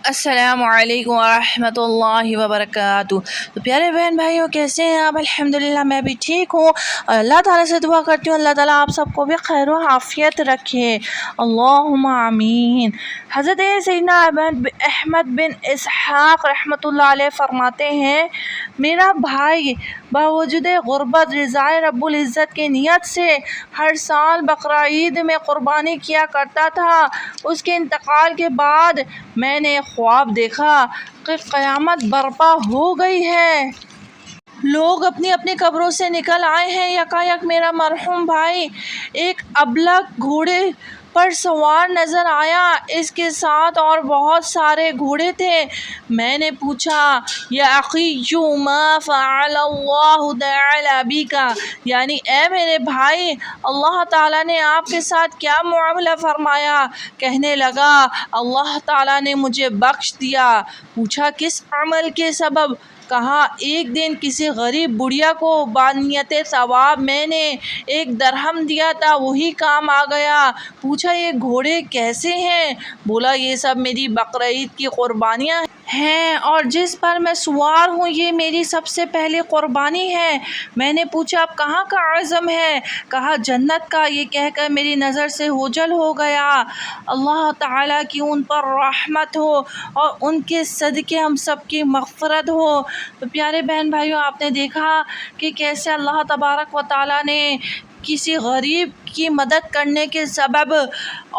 السلام علیکم ورحمۃ اللہ وبرکاتہ۔ تو پیارے بہن بھائیوں، کیسے ہیں آپ؟ الحمدللہ میں بھی ٹھیک ہوں، اور اللہ تعالیٰ سے دعا کرتی ہوں اللہ تعالیٰ آپ سب کو بھی خیر و عافیت رکھے، اللہم آمین۔ حضرت سیدنا احمد بن اسحاق رحمۃ اللہ علیہ فرماتے ہیں، میرا بھائی باوجود غربت رضائے رب العزت کی نیت سے ہر سال بقرہ عید میں قربانی کیا کرتا تھا۔ اس کے انتقال کے بعد میں نے خواب دیکھا کہ قیامت برپا ہو گئی ہے، لوگ اپنی اپنی قبروں سے نکل آئے ہیں۔ یکایک میرا مرحوم بھائی ایک ابلک گھوڑے پر سوار نظر آیا، اس کے ساتھ اور بہت سارے گھوڑے تھے۔ میں نے پوچھا، یا اخی ما فعل اللہ تعالی بک، یعنی اے میرے بھائی اللہ تعالیٰ نے آپ کے ساتھ کیا معاملہ فرمایا؟ کہنے لگا، اللہ تعالیٰ نے مجھے بخش دیا۔ پوچھا کس عمل کے سبب؟ کہا ایک دن کسی غریب بڑھیا کو بانیت ثواب میں نے 1 درہم دیا تھا، وہی کام آ گیا۔ پوچھا یہ گھوڑے کیسے ہیں؟ بولا یہ سب میری بقرہ عید کی قربانیاں ہیں، اور جس پر میں سوار ہوں یہ میری سب سے پہلی قربانی ہے۔ میں نے پوچھا اب کہاں کا عزم ہے؟ کہا جنت کا۔ یہ کہہ کر میری نظر سے اوجھل ہو گیا۔ اللہ تعالیٰ کی ان پر رحمت ہو اور ان کے صدقے ہم سب کی مغفرت ہو۔ تو پیارے بہن بھائیوں، آپ نے دیکھا کہ کیسے اللہ تبارک و تعالیٰ نے کسی غریب کی مدد کرنے کے سبب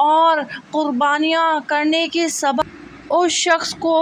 اور قربانیاں کرنے کے سبب اس شخص کو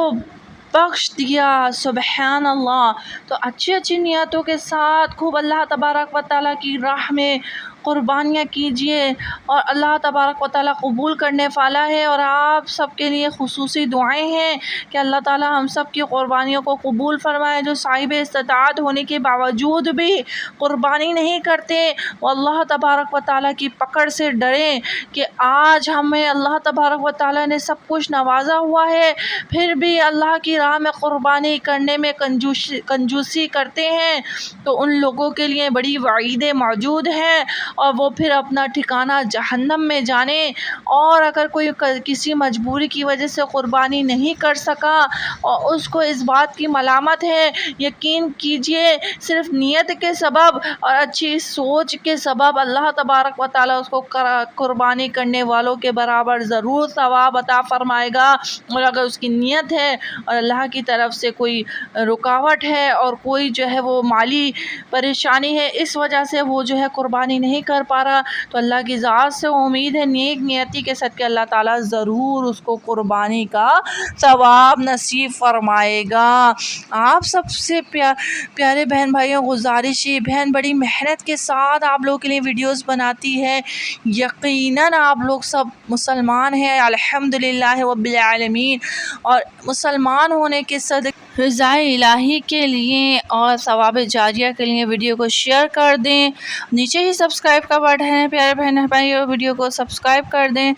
بخش دیا، سبحان اللہ۔ تو اچھی نیتوں کے ساتھ خوب اللہ تبارک و تعالیٰ کی راہ میں قربانیاں کیجیے، اور اللہ تبارک و تعالیٰ قبول کرنے والا ہے۔ اور آپ سب کے لیے خصوصی دعائیں ہیں کہ اللہ تعالیٰ ہم سب کی قربانیوں کو قبول فرمائے۔ جو صاحب استطاعت ہونے کے باوجود بھی قربانی نہیں کرتے، وہ اللہ تبارک و تعالیٰ کی پکڑ سے ڈریں کہ آج ہمیں اللہ تبارک و تعالیٰ نے سب کچھ نوازا ہوا ہے، پھر بھی اللہ کی راہ میں قربانی کرنے میں کنجوسی کرتے ہیں، تو ان لوگوں کے لیے بڑی وعیدیں موجود ہیں، اور وہ پھر اپنا ٹھکانہ جہنم میں جانے۔ اور اگر کوئی کسی مجبوری کی وجہ سے قربانی نہیں کر سکا اور اس کو اس بات کی ملامت ہے، یقین کیجئے صرف نیت کے سبب اور اچھی سوچ کے سبب اللہ تبارک و تعالیٰ اس کو قربانی کرنے والوں کے برابر ضرور ثواب عطا فرمائے گا۔ اور اگر اس کی نیت ہے اور اللہ کی طرف سے کوئی رکاوٹ ہے اور کوئی جو ہے وہ مالی پریشانی ہے، اس وجہ سے وہ جو ہے قربانی نہیں کر پا رہا، تو اللہ کی ذات سے امید ہے نیک نیتی کے صدقے اللہ تعالیٰ ضرور اس کو قربانی کا ثواب نصیب فرمائے گا۔ آپ سب سے پیارے بہن بھائیوں گزارش ہے، بہن بڑی محنت کے ساتھ آپ لوگوں کے لیے ویڈیوز بناتی ہے، یقیناً آپ لوگ سب مسلمان ہیں الحمدللہ رب العالمین، اور مسلمان ہونے کے صدقے رضا الہی کے لیے اور ثواب جاریہ کے لیے ویڈیو کو شیئر کر دیں۔ نیچے ہی سبسکرائب کا بٹن ہے، پیارے بہن بھائیوں ویڈیو کو سبسکرائب کر دیں،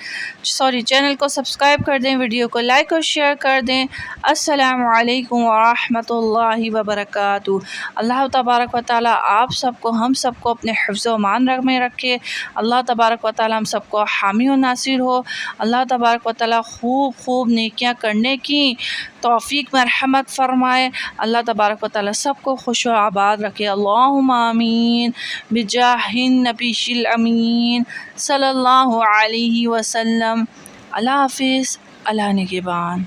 چینل کو سبسکرائب کر دیں، ویڈیو کو لائک اور شیئر کر دیں۔ السلام علیکم ورحمۃ اللہ وبرکاتہ۔ اللہ تبارک و تعالیٰ آپ سب کو ہم سب کو اپنے حفظ و امان میں رکھے، اللہ تبارک و تعالیٰ ہم سب کو حامی و ناصر ہو، اللہ تبارک و تعالیٰ خوب نیکیاں کرنے کی توفیق مرحمت فرمائے، اللہ تبارک و تعالیٰ سب کو خوش و آباد رکھے، اللہم آمین بجاہ النبی الامین صلی اللہ علیہ وسلم۔ اللہ حافظ، اللہ نگہبان۔